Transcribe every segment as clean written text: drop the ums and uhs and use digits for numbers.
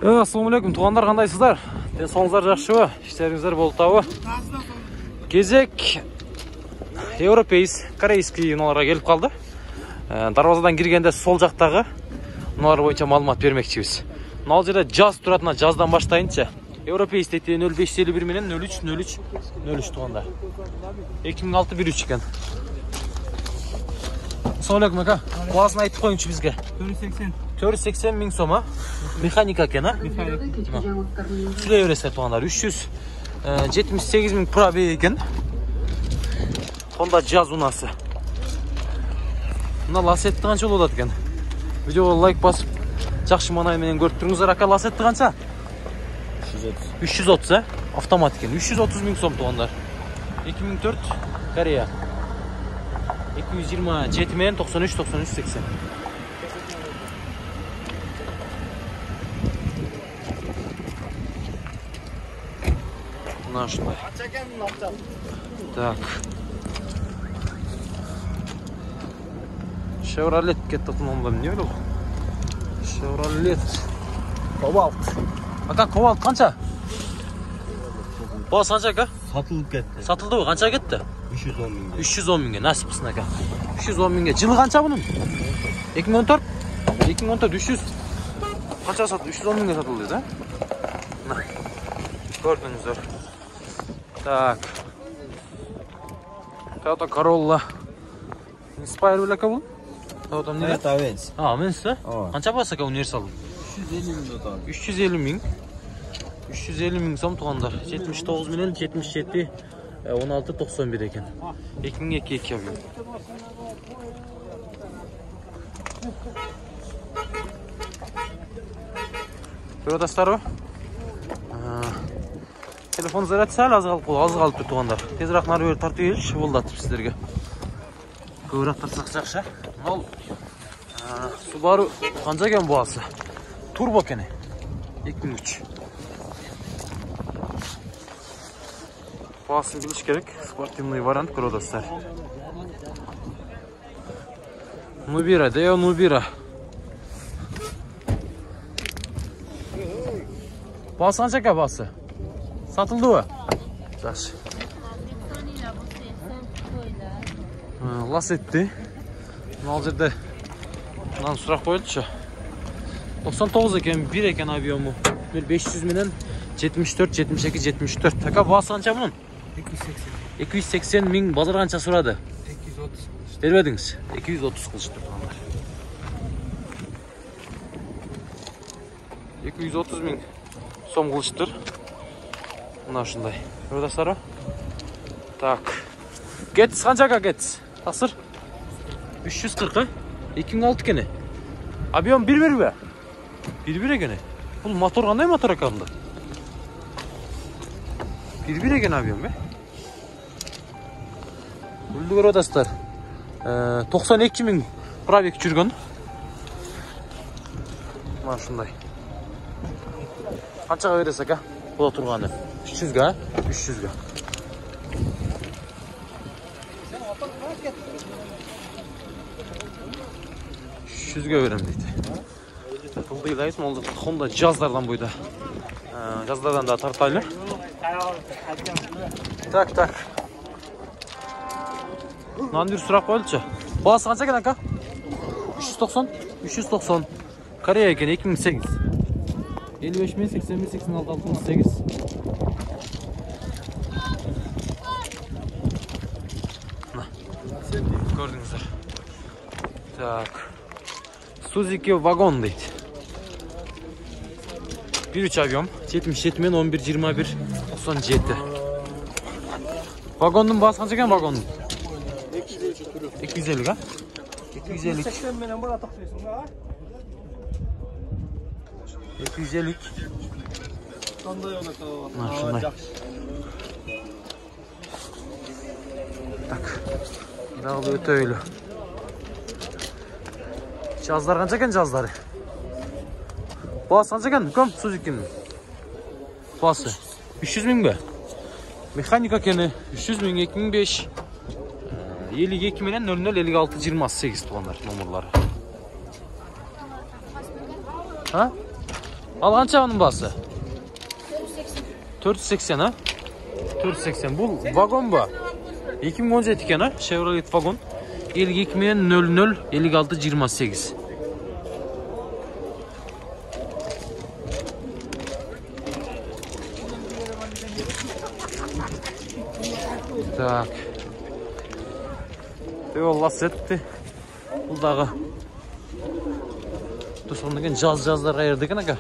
Assalamu alaikum туғандар, қандайсыздар? Денсаулығыңыздар жақшыбы? Іштеріңіздер болтабы? Кезек европейс, корейский ұналарға келіп қалды. Дарвазадан кіргенде сол жақтағы ұналар бойынша малымат бермекчіміз. Мынау жерде жаз тұратына жаздан баштайынша. Европейс дейді 0551 менен 03 туғандар. 2006 13 екен. Assalamu alaikum ака. Класын айтып қойыңшы бізге. 480 мың сома. Механика екен, а? Сілей өресіне туғандар. 378 мың пробег екен. Honda Jazz унасы. Мына лассетті қанша болады екен? Видеоға лайк басып, жақшы манайменен көріп тұрыңыздар. Ака, лассетті қанша? 330, а? Автомат екен. 330 мың сом туғандар. 2004 Корея. 227 мен 93-80. Мына шындай. Так. Chevrolet кетті құнымда, не өлі? Chevrolet Cobalt. Ака, Cobalt қанша? Басы қанша, ака? Satılıp кетті. Сатылды ғой, қанша кетті? 310 мыңға. 310 мыңға, насып қысын, ака. 310 мыңға. Жылы қанша бұның? 2014? 2014, 300. Қанша сатылды? 310 мыңға сатылды, да? Көрдіңіздер. Так. Toyota Corolla. Inspire бөлі ака бұл? Toyota не? Это Avensis. Avensis, қанша басы ака универсал? 350 мың. 350 мың сом туғандар. 79 менен 77 1691 екен. 2002 абион. Көрдастар ба? Телефон заряд сәл аз қалып тұр туғандар. Тезірақ нары бері тартып елші болдатып сіздерге. Көбірек тартсақ жақшы. Ол Subaru қанша екен бұғасы? Турбо кені. 2003. Bağısını biliş gerek. Спортивный вариант көрдастар. Nubira, Deo Nubira. Bağısı қанша екен bağısı? Satıldı mı? Жақсы. Лас етті. Мынау жерде мынаны сұрақ қойылшы. 99 екен, 1 екен авиому. 500 менен 74, 72, 74. Така бағасы қанша бұның? 280 мың, базар қанша сұрады? 230. Бербедіңіз? 230 қылышты тұрғандар. 230 мың сом қылыштыр. Мына шындай. Көрдастар ба? Так. Кетіс қанша қа кетіс? Тасыр? 340, 2006 кені. Абион 1-1 бе? 1-1 екені. Бұл мотор қандай мотор екенді? 1-1 екен абион бе? Бүлді көрдастар. 92 мың пробег жүрген. Мына шындай. Қаншаға бересек, а? Бұда тұрғаны. 300-ға, 300-ға. Жүзге берем дейді. Бұл дейлайыз, ол Honda Jazz'lardan бұйда. Jazz'lardan да тартайлы. Так. Мынаны бір сұрақ қойылшы. Бағасы қанша екен ака? 390. Корея екен 2008. 55 мен 80 мен 86 68. Көрдіңіздер. Так. Suzuki Wagon дейді. 1.3 авион. 77 мен 11-21 97. Вагонның басы қанша екен вагонның? 250, ға? 250. 250. Так. Дағды өте өйлі. Жаздар қанша екен жаздары? Басы қанша екен? Көм Suzuki'нің? Басы 300 мың бе? Механика кені 300 мың 2005. 52 менен 005628 туғандар номерлары. Ha? Al qancha bunun bası? 480 ha? 480. Bu vagon bu. 2017 ekan ha? Chevrolet vagon. 52.00 5628. Так. Yol lassetdi. Bu dağı. Sonradan caz-cazlar ayırdık aka.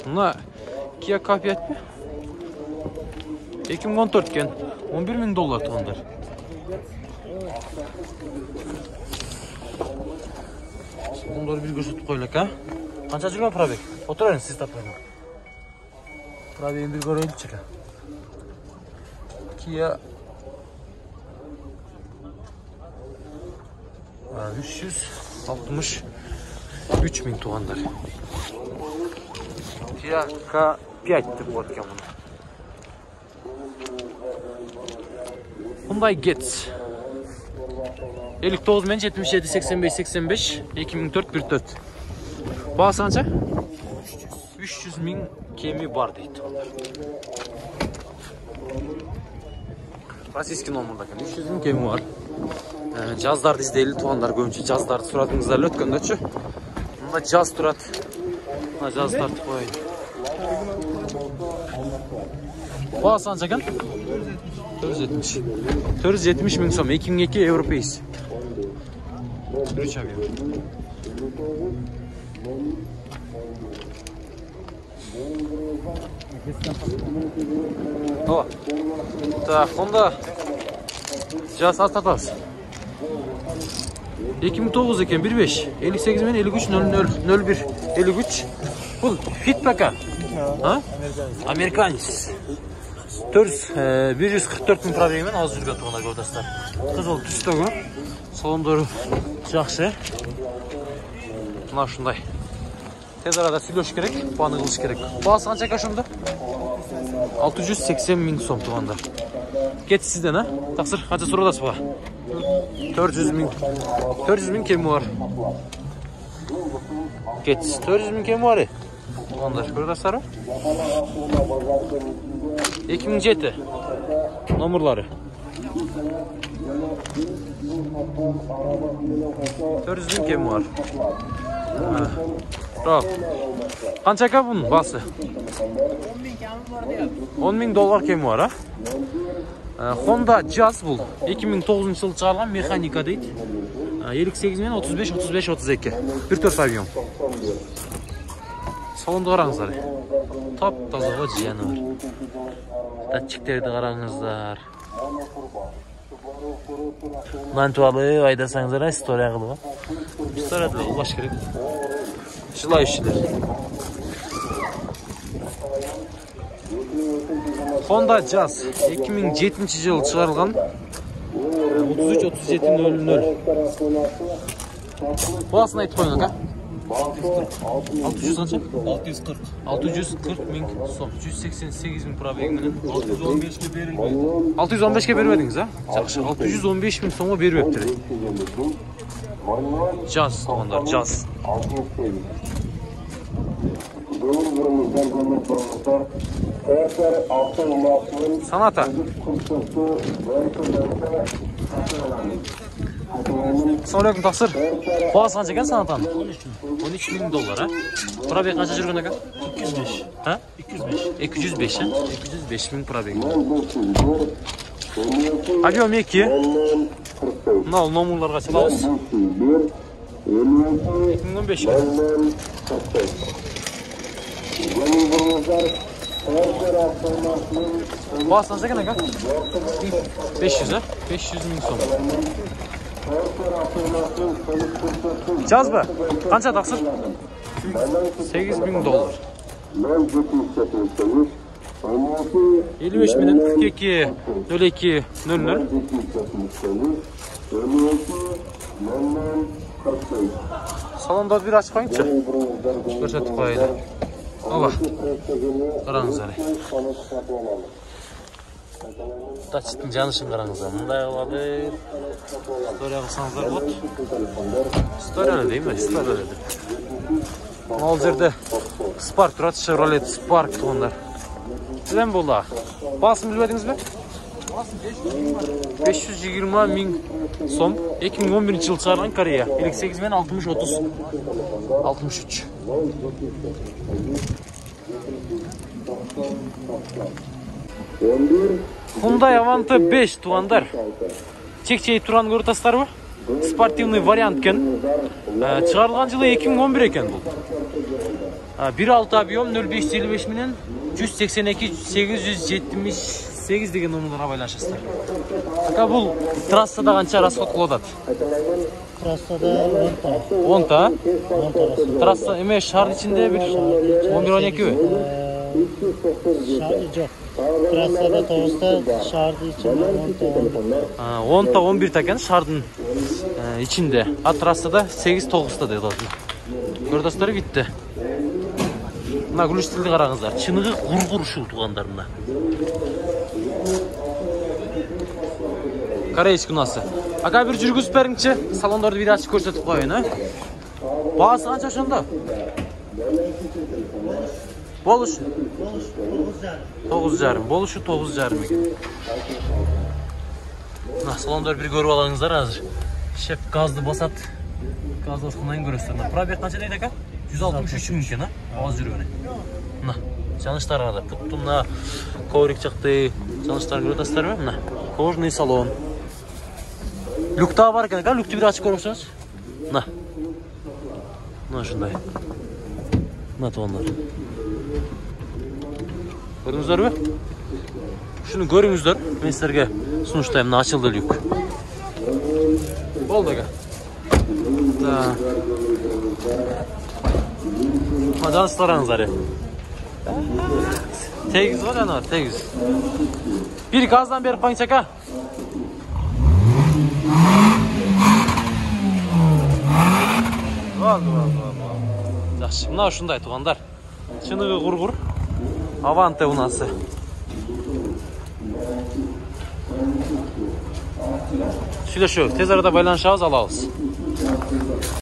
Buna Kia K5 mi? 2014 ken. $11.000 tuğanlar. Bunları bir gösterip koyalım ha. Qancha жүрген probek? Oturun siz tapmayın. Probekni bir koyalım çıka. Kia 363.000 tuğanlar. Kia K5 deb o'tgan buni. Hyundai Getz 59 men 77 85 85 2004 14. Bahası qancha? 300.000 kemi var deydi. Российский номерda ekan. 300.000 kemi var. Cazlardı izleyeli tuğanlar koyunca cazlardı suratınızlarla ötköndeçi. Bunda caz turat. Buna caz tartıp koyayım. Bahası qancha ekan? 470. 470.000 so'm 2002 Europeis. 3 avion. O. Так, Honda Jazz satamiz. 2009 ekan 1.5 58 men 53 00 01 53. Bu fit baka. Ha? Amerikanis. 144.000 probegmen az жүрген туғандар көрдіңіздер. Қызыл түстігі. Салондары жақсы. Мына шундай. Тез арада сүйлөш керек, баны кылыш керек. Бағасы қанша екен шунда? 680.000 сом туғандар. Кет сізден, а? Тақсыр, қанша сұрадасыз ба? 400.000 кеми бар. Кет, 400.000 кеми бар. Туғандар, көрдіңіздер ба? 2007 номерлары. 400.000 kemi var. Bravo. Qancha ekan bunun bası? $10.000 kemi var ha? Honda Jazz bu. 2009 yıl çıkarılan mekanika deydi. 58 men 35 35 32. 1.4 avion. Salonda qarаңыздар. Top таза жiyani var. Datchiklerdi qarаңыздар. Mantualı aydasanızlar istoriya qilib. Istoriyada ulash kerak. Jilayishlar. Honda Jazz 2007 yıl çıkarılgan 33 37 00. Basını aytib qo'ying aka. 600 qancha? 640.000 so'm. 188.000 probegmen 615 ga berilmedi. 615 ga bermedingiz ha? Yaxshi. 615.000 so'mga berib beribdi. Jazz to'g'anlar, Jazz. Sonata. Assalomu taqsir. Bahası qancha ekan Sonatani? $13.000 ha. Probeg qancha жүрген ekan? 205. Ha? 205. 205 ha? 205.000 probeg. Avion 2. Mına nomerlarga çalabız. 2015 ga. Bahası qancha ekan aka? 500 ha? 500.000 so'm. Jazz mı? Qancha taqsir? $8.000. 55 minin 42 02 00. Salonda bir açık koyunca. Görsətib qoyaydı. Oba. Qarаңызlar. Datchikning janışın qarаңызlar. Bunday oladi. Istoriya qilsanızlar bot. Istoriya deymi? Istoriya dedi. Ал жерде Spark турат, Chevrolet Spark туғандар. Неден болды? Басын білбедіңіз бе? 520 мың сом. 2011 жыл шығарған Корея. 58 мен 60-30-63. Hyundai Avante 5 туғандар. Чек-чей тұран көртастар ба? Спортивный вариант кен. Шығарылған жылы 2011 екен бұл. 1.6 объем 0555 менен 182-878 деген номерларға байланышасыздар. Ака бұл трассада қанша расход қылады? Трассада 10 та? Трасса еме шар ішінде бір 11-12 бе? Шарды жоқ. Трассада 9-та, шарды içinde 10 та 11 та екен шардың içinde. А трассада 8-9 та деді. Көрдастары бітті. Мына гүлістілді қараңыздар. Чынығы ғұр-ғұр ұшыл туғандарына. Корейский ұнасы. Ака бір жүргізіп бәріңші. Салондарды бір ашып көрсетіп қойын. Бағасы қанша шонда? Болушу? 9,5. Болушу 9,5 екен. Салондар бір көріп алаңыздар әзір. Шеп газды басат. Газды басқанайын көресіздер. Пробег қанша дейді ака? 163 мүмкін, аз жүргені. Жаныштарға да. Бұттымна коврик жақты жаныштар көрдастар ма? Кожный салон. Люктағы бар екен, люкті бір ашып көріпсіңіз? Шындай. Туғандар. Көріңіздер бе? Шыны көріңіздер. Мен сіздерге сұныштайым, ашылды люк. Болды ға. Жаныстарыңыздар. Тегіз ғой жануар, тегіз. Bir gazdan berip қойыңыз ака. Жақсы, мына ұшындай туғандар. Шынығы ғұр-ғұр. Аванте ұнасы. Шүйлі шу, тез арада байланышауыз алауыз.